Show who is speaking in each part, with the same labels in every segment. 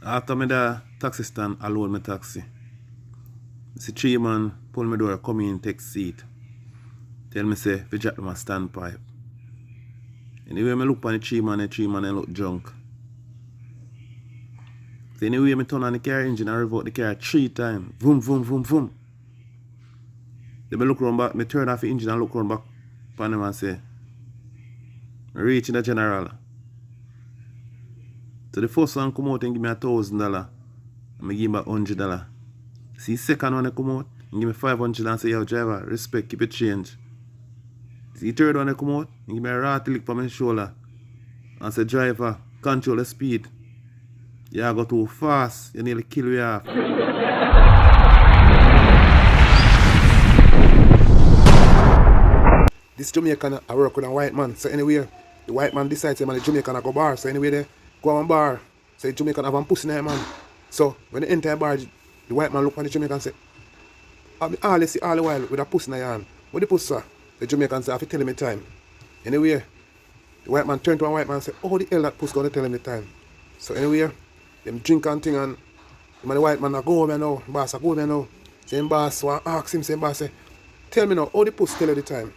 Speaker 1: After me the taxi stand alone my taxi. See 3 man pull me door, come in, take seat. Tell me say if you drop my standpipe. Anyway, me look on the 3 man they look drunk. So anyway, me turn on the car engine and rev out the car 3 times. Vroom, vroom, vroom, vroom. Then me look round back, me turn off the engine and look round back upon them and say, reach in the general. So the first one come out and give me $1,000. And me give him back $100. See the second one come out and give me $500 and say, yo driver, respect, keep it change. See the third one come out and give me a rattle lick on my shoulder. And say, driver, control the speed. You go too fast, you nearly kill me off.
Speaker 2: This Jamaican I work with a white man. So anyway, the white man decides him and the Jamaican I go bar. So anyway they go on bar. So the Jamaican have a pussy in there, man. So when they enter a bar, the white man look on the Jamaican and say, I've been all see all the while with a pussy in your hand. What the pussy sir? The Jamaican say, I have to tell him the time. Anyway, the white man turned to a white man and said, oh the hell that pussy gonna tell him the time. So anyway, them drink and thing and the white man go home now. Boss go home now. Same boss so ask him, same boss say, tell me now, how the pussy tell you the time?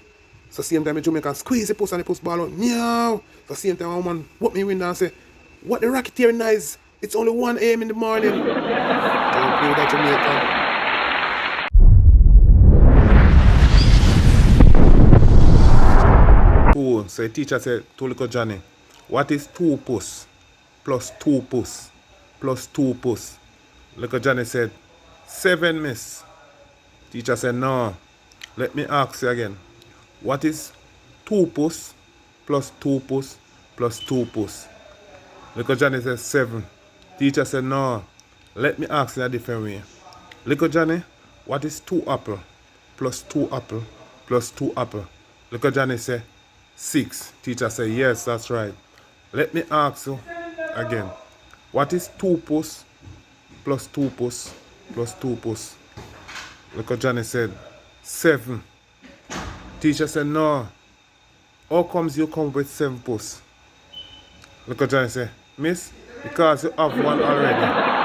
Speaker 2: So same time the Jamaican squeeze the pussy and the pussy ball out. Meow. So same time a woman whoop me window and say, what the racketeering is? It's only 1 a.m. in the morning. Don't play with that Jamaican.
Speaker 1: Cool. So the teacher said to little Johnny, what is 2 puss plus 2 puss plus 2 puss? Little Johnny said, 7 miss. Teacher said, no. Let me ask you again. What is 2 puss plus 2 puss plus 2 puss? Little Johnny said 7. Teacher said no. Let me ask you a different way. Little Johnny, what is 2 apple plus 2 apple plus 2 apple? Little Johnny said 6. Teacher said yes, that's right. Let me ask you again. What is 2 puss plus 2 puss plus 2 puss? Little Johnny said 7. Teacher said, no. How comes you come with 7 puss? Look at Johnny say, miss, because you have one already.